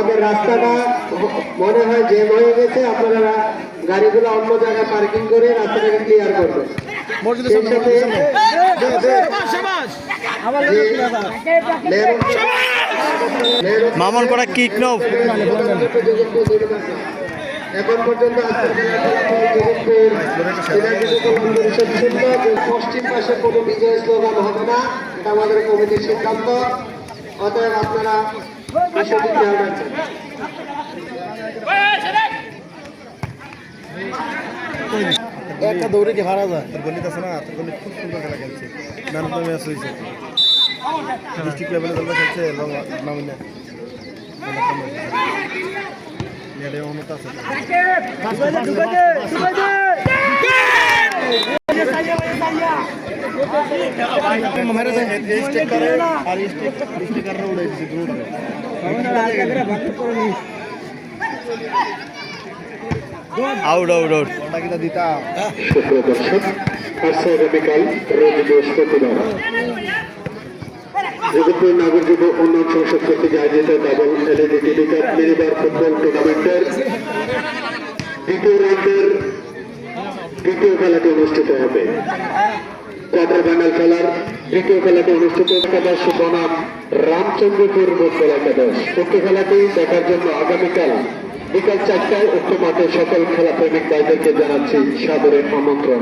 আমাদের রাস্তাটা মনে হয় জ্যাম হয়ে গেছে, আপনারা গাড়িগুলো অন্য জায়গায় পার্কিং করে রাস্তাটাকে ক্লিয়ার করবেন। মামন করা কিক নব এখন পর্যন্ত পশ্চিম পাশে কোনো বিজয় স্লোগান হবে না, এটা আমাদের কমিটির সিদ্ধান্ত। অতএব আপনারা বিষয়টি খেয়াল রাখবেন। একটা দৌড়ে কি হারা যায়, তোর গলিতে আছে না, তোর গলি খুব সুন্দর খেলা খেলছে, ম্যান অফ দ্য ম্যাচ হয়েছে, ডিস্ট্রিক্ট লেভেলে দলটা খেলছে এবং নামিনে অনুমতি আছে। আউট আউট আউট সুপ্রিয় দর্শক, আগামীকাল রোজ বৃহস্পতিবার জগৎপুর নাগর যুব উন্নয়ন সংসদ কর্তৃক আয়োজিত double LED TV cup minibar football টুর্নামেন্টের দ্বিতীয় রাউন্ডের দ্বিতীয় খেলাটি অনুষ্ঠিত হবে। কোয়ার্টার ফাইনাল খেলার দ্বিতীয় খেলাটি অনুষ্ঠিত একাদশ বনাম রামচন্দ্রপুর ফুটবল একাদশ। উক্ত খেলাটি দেখার জন্য আগামীকাল বিকাল 4টায় উক্ত মাঠে সকল খেলা প্রেমিক ভাইদেরকে জানাচ্ছি সাদরের আমন্ত্রণ।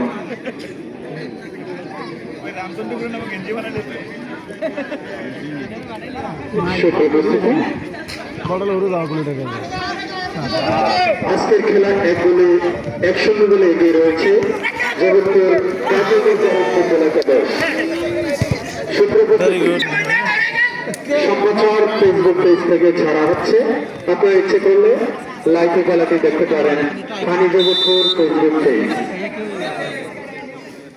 আজকের খেলা 1-0 গোলে এগিয়ে রয়েছে জগৎপুর ফুটবল একাদশ। সম্প্রচার ফেসবুক পেজ থেকে ছাড়া হচ্ছে, আপনারা ইচ্ছে করলে লাইভে খেলাটি দেখতে পারেন ফানি জগৎপুর ফেসবুক পেজ।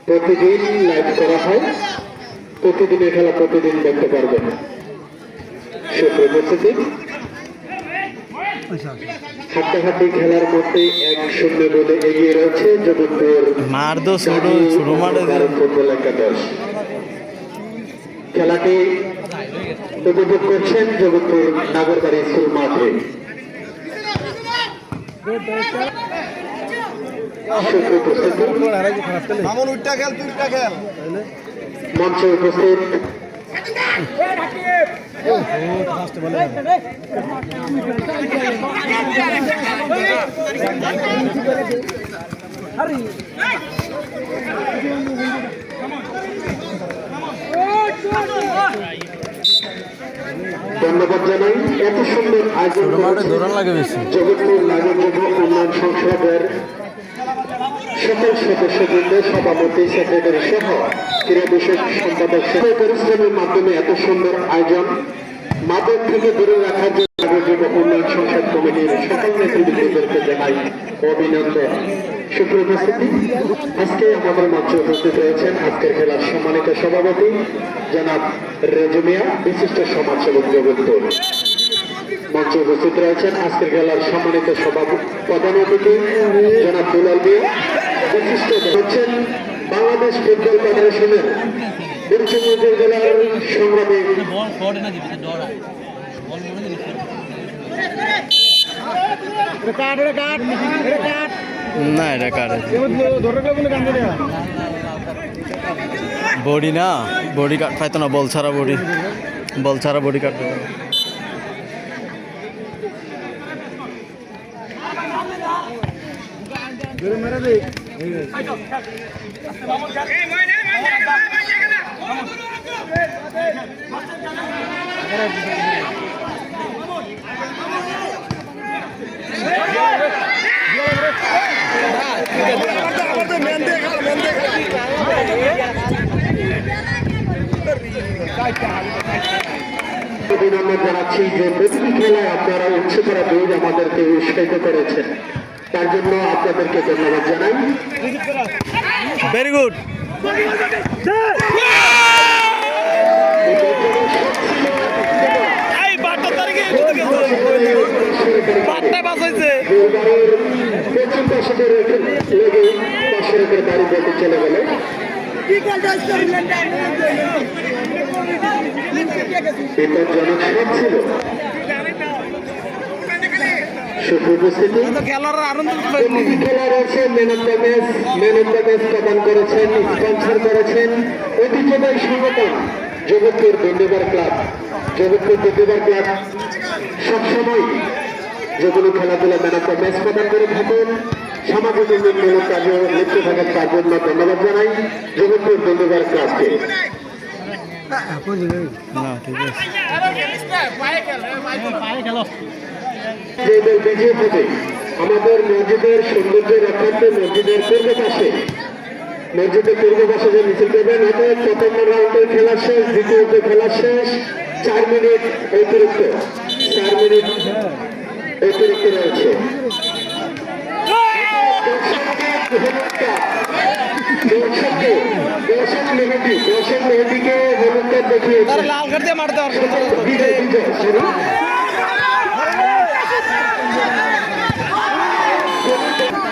প্রতিদিন লাইভ করা হয়, প্রতিদিনের খেলা প্রতিদিন দেখতে পারবেন। সুপ্রতিথি হাড্ডাহাড্ডি খেলার মধ্যে 1-0 গোলে এগিয়ে রয়েছে জগৎপুর ফুটবল একাদশ। খেলাটি উপভোগ করছেন জগৎপুর নাগরবাড়ি স্কুল মাঠে। মঞ্চে উপস্থিত ধন্যবাদ জানাই এত সুন্দর আয়োজন জগৎপুর নাগর যুব উন্নয়ন সংসদের সকল সদস্যবৃন্দ, সভাপতি, সেক্রেটারি সহ ক্রীড়া বিষয়ক সম্পাদক পরিশ্রমের মাধ্যমে এত সুন্দর আয়োজন মাদক থেকে দূরে রাখার জন্য নাগর যুব উন্নয়ন সংসদ কমিটির সকল নেতৃবৃন্দদেরকে জানাই অভিনন্দন। সুপ্রিয় উপস্থিতি, আজকে আমাদের মাঝে উপস্থিত রয়েছেন আজকের খেলার সম্মানিত সভাপতি জনাব রেজু মিয়া, বিশিষ্ট সমাজসেবক জগৎপুর। মঞ্চে উপস্থিত রয়েছেন আজকের খেলার সম্মানিত প্রধান অতিথি জনাব দুলাল মিয়া, বিশিষ্ট হচ্ছেন বাংলাদেশ ফুটবল ফেডারেশনের বরিশাল জেলার সংগ্রামী না, এটা কার বডি না, বডি কাট পাইতো না, বল ছাড়া বডি কাটতো না। অভিনন্দন জানাচ্ছি যে প্রতিটি খেলায় আপনারা উৎসাহরা দৌড় আমাদেরকে উৎসাহিত করেছেন, তার জন্য আপনাদেরকে ধন্যবাদ জানাই। Very good. পশ্চিম পাশে লেগে পাশের উপরে বাড়ি বলতে চলে গেলে বিপজ্জনক সব ছিল। সুপ্রতিষ্ঠিত খেলার আনন্দ খেলা রয়েছে ম্যান অফ দ্য ম্যাচ প্রদান করেছেন, স্পন্সর করেছেন ঐতিহ্যবাহী সংগঠন জগৎপুর দণ্ডবার ক্লাব। জগৎপুর দণ্ডবার ক্লাব সবসময় যেগুলো খেলাধুলা ম্যান অফ দ্য ম্যাচ প্রদান করে থাকেন। সামাজিক উন্নয়নমূলক কাজে লিপ্ত থাকার তার জন্য ধন্যবাদ জানাই জগৎপুর দণ্ডবার ক্লাবকে। যে দল বিজয়ী হবে আমাদের মসজিদের সৌন্দর্য রক্ষার্থে মসজিদের পূর্ব পাশে যে মিছিল করবেন, অর্থাৎ প্রথম রাউন্ডের খেলা শেষ, দ্বিতীয়ত খেলা শেষ, 4 মিনিট অতিরিক্ত রয়েছে। দর্শক মেহেদিকে হলুদ কার্ড দেখিয়েছে। লাল কার্ড দিয়ে মারতে পারবে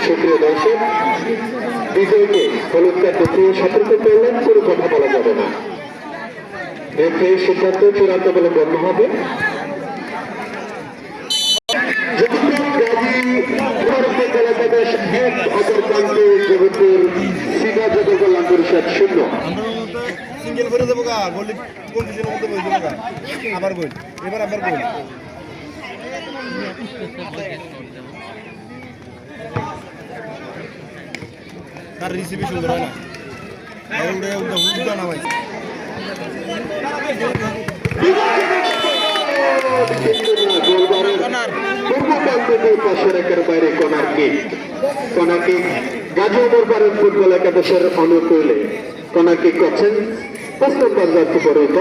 সুপ্রিয় দর্শক, বিজয়কে হলুদ কার্ড দেখিয়ে সতর্ক করলেন, কোনো কথা বলা যাবে না। রেফে সিদ্ধান্ত চূড়ান্ত বলে গণ্য হবে। জগৎপুর সীমা জগৎ কল্যাণ পরিষদ 0। সিঙ্গেল করে দেবো গা, গোল্ড কম্পিটিশনের মধ্যে বই দেবো গা, আবার গোল, এবার আবার গোল। তার রিসিভি সুন্দর হয় না, উল্টা নামাইছে। বাইরে corner kick Gazi Omar Faruk football একাদশের অনুকূলে কর্নার কিক করছেন 5 নম্বর জার্সি পরিহিত।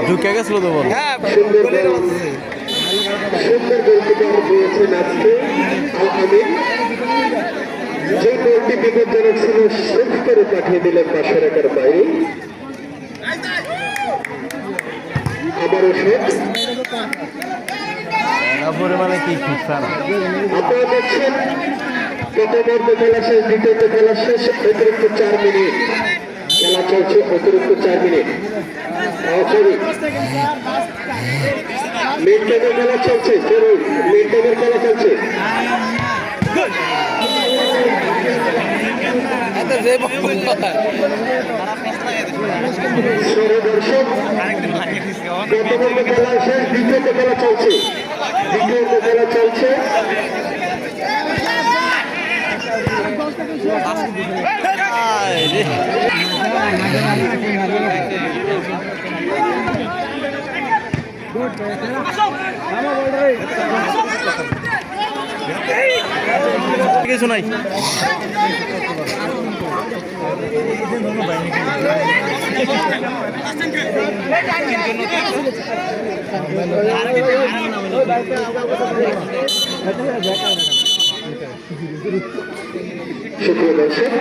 ঢুকে গেছিল তো বল। সুন্দর গোলকিপার দিয়েছেন আজকে আল আমিন। যে গোলটি বিপজ্জনক ছিল শেষ করে পাঠিয়ে দিলেন পাশের একার বাইরে। আবারও শেষ। পরিমাণে কি আপনারা দেখছেন প্রথমার্ধ খেলা শেষ, দ্বিতীয়ত খেলা শেষ, অতিরিক্ত 4 মিনিট খেলা চলছে, অতিরিক্ত 4 মিনিট। মিড টাইমের খেলা চলছে, মিড টাইমের খেলা চলছে। দর্শক, প্রথমার্ধ খেলা শেষ, দ্বিতীয়ত খেলা চলছে। কিছু নাই। সুপ্রিয় দর্শক,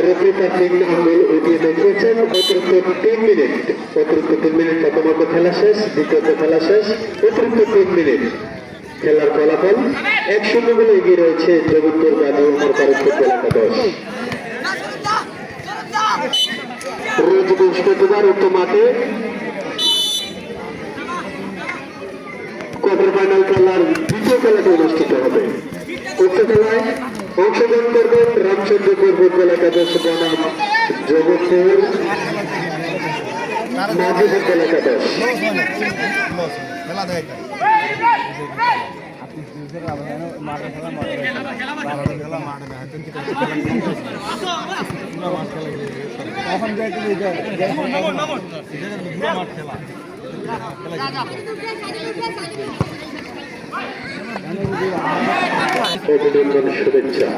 রেফারি তিন আঙ্গুল উঠিয়ে দেখিয়েছেন। অতিরিক্ত 3 মিনিট প্রথমার্ধ খেলা শেষ, দ্বিতীয়ত খেলা শেষ, অতিরিক্ত 3 মিনিট। খেলার ফলাফল 1-0 বলে এগিয়ে রয়েছে জগৎপুর গাজী ওমর ফারুক ফুটবল একাদশ। রোজ বৃহস্পতিবার উক্ত মাঠে কোয়ার্টার ফাইনাল খেলার দ্বিতীয় খেলাটি অনুষ্ঠিত হবে। উক্ত খেলায় অংশগ্রহণ করবেন রামচন্দ্রপুর ফুটবল একাদশ বনাম জগৎপুর মাঝি ফুটবল একাদশ। অভিনন্দন, শুভেচ্ছা।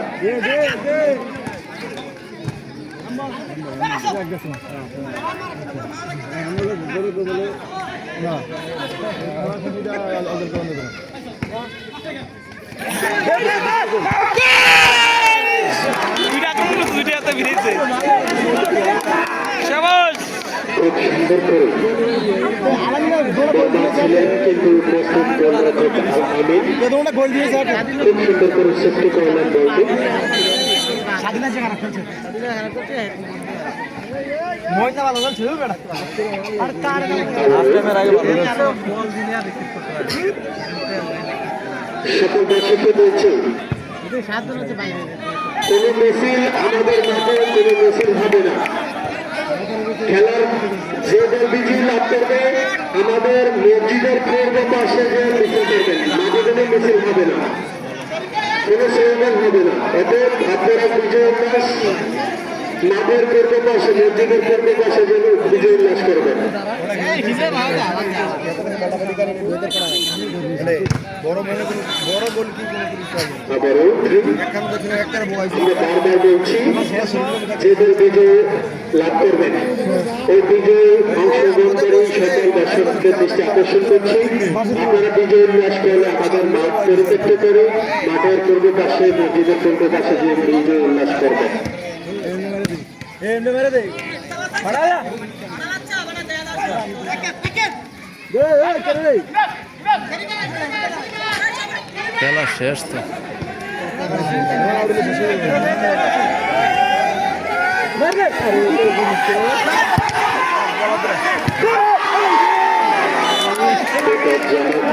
খুব সুন্দর করে ছিলেন, কিন্তু উপস্থিত গোলরক্ষক আল আমিন খুব সুন্দর করে সেফটি করলেন বলটি। সকল দর্শককে বলছি কোনো মিছিল আমাদের মাঠে কোনো মিছিল হবে না। খেলার যে দল বিজয়ী লাভ করবে আমাদের মসজিদের পূর্ব পাশে যে মিছিল করবেন, মাঠে কোনো মিছিল হবে না, কোনো স্লোগান হবে না। অতএব আপনারা বিজয় উল্লাস মাঠের পূর্ব পাশে, মসজিদের পূর্ব পাশে যেন বিজয় উল্লাস করবেন। বড় মনে কোনো বড় গোল কি কোনো কিছু হবে আবারও একখান দেখুন একটা বয়স আমরা বারবার বলছি, যে দল বিজয় লাভ করবেন ওই বিজয়ে অংশগ্রহণকারী সকল দর্শকদের দৃষ্টি আকর্ষণ করছি। আপনারা বিজয় উল্লাস করলে আমাদের মাঠ পরিত্যক্ত করে মাঠের পূর্ব পাশে, মসজিদের পূর্ব পাশে যে বিজয় উল্লাস করবেন। মেরে দে খেলা শেষ তো বিপজ্জনক